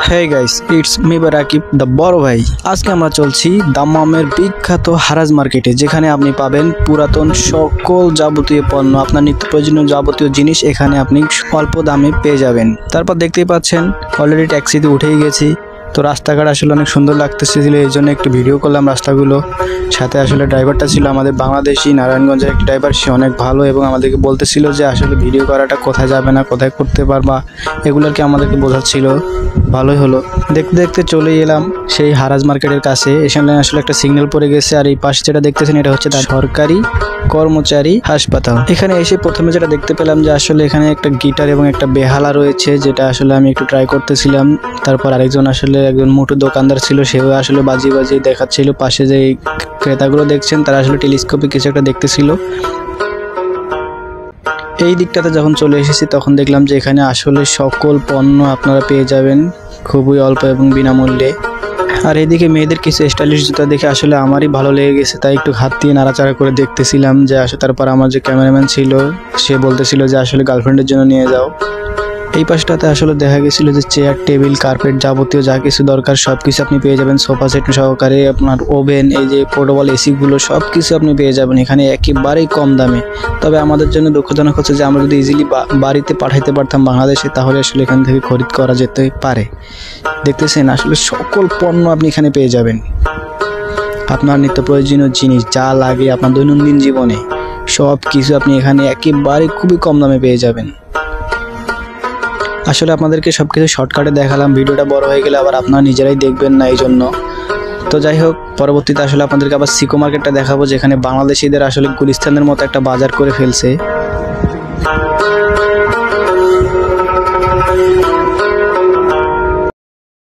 Hey guys, it's me Barakib the বড় ভাই। আজকে আমরা চলছি দাম্মামের বিখ্যাত হারাজ মার্কেটে, যেখানে আপনি পাবেন পুরাতন সকল যাবতীয় পণ্য, আপনার নিত্য প্রয়োজনীয় যাবতীয় জিনিস এখানে আপনি অল্প দামে পেয়ে যাবেন। তারপর দেখতেই পাচ্ছেন অলরেডি ট্যাক্সিতে উঠেই গেছি। তো রাস্তাঘাট আসলে অনেক সুন্দর লাগতেছিল, এই জন্য একটু ভিডিও করলাম রাস্তাগুলো। সাথে আসলে ড্রাইভারটা ছিল আমাদের বাংলাদেশি নারায়ণগঞ্জের একটি ড্রাইভার, সে অনেক ভালো এবং আমাদেরকে বলতেছিল যে আসলে ভিডিও করাটা কোথায় যাবে না, কোথায় করতে পারবা, এগুলোকে আমাদেরকে বোঝাচ্ছিল। ভালোই হলো। দেখতে দেখতে চলে এলাম সেই হারাজ মার্কেটের কাছে। এখানে আসলে একটা সিগন্যাল পড়ে গেছে, আর এই পাশে যেটা দেখতেছেন এটা হচ্ছে তার সরকারি কর্মচারী হাসপাতাল। এখানে এসে প্রথমে যেটা দেখতে পেলাম যে আসলে এখানে একটা গিটার এবং একটা বেহালা রয়েছে, যেটা আসলে আমি একটু ট্রাই করতেছিলাম। তারপর আরেকজন আসলে একজন মোটু দোকানদার ছিল, সেও আসলে বাজিয়ে বাজিয়ে দেখাচ্ছিল। পাশে যে ক্রেতাগুলো দেখছেন তারা আসলে টেলিস্কোপে কিছু একটা দেখতেছিল। এই দিকটাতে যখন চলে এসেছি তখন দেখলাম যে এখানে আসলে সকল পণ্য আপনারা পেয়ে যাবেন খুবই অল্প এবং বিনামূল্যে। আর এইদিকে মেয়েদের কিছু স্টাইলিশ জুতা দেখে আসলে আমারই ভালো লেগে গেছে, তাই একটু হাত দিয়ে নাড়াচাড়া করে দেখতেছিলাম যে আসলে। তারপর আমার যে ক্যামেরাম্যান ছিল সে বলতেছিল যে আসলে গার্লফ্রেন্ডের জন্য নিয়ে যাও। এই পাশটাতে আসলে দেখা গেছিল যে চেয়ার, টেবিল, কার্পেট, যাবতীয় যা কিছু দরকার সব কিছু আপনি পেয়ে যাবেন, সোফা সেট সহকারে। আপনার ওভেন, এই যে পোর্টেবল এসিগুলো সব কিছু আপনি পেয়ে যাবেন এখানে একেবারেই কম দামে। তবে আমাদের জন্য দুঃখজনক হচ্ছে যে আমরা যদি ইজিলি বাড়িতে পাঠাইতে পারতাম বাংলাদেশে, তাহলে আসলে এখান থেকে খরিদ করা যেতে পারে। দেখতেছেন আসলে সকল পণ্য আপনি এখানে পেয়ে যাবেন। আপনার নিত্য প্রয়োজনীয় জিনিস যা লাগে আপনার দৈনন্দিন জীবনে সব কিছু আপনি এখানে একেবারে খুবই কম দামে পেয়ে যাবেন। আসলে আপনাদেরকে সব কিছু শর্টকাটে দেখালাম, ভিডিওটা বড় হয়ে গেলে আবার আপনারা নিজেরাই দেখবেন না, এই জন্য। তো যাই হোক, পরবর্তীতে আসলে আপনাদেরকে আবার সিকো মার্কেটটা দেখাবো, যেখানে বাংলাদেশিদের আসলে গুলিস্তানের মতো একটা বাজার করে ফেলছে।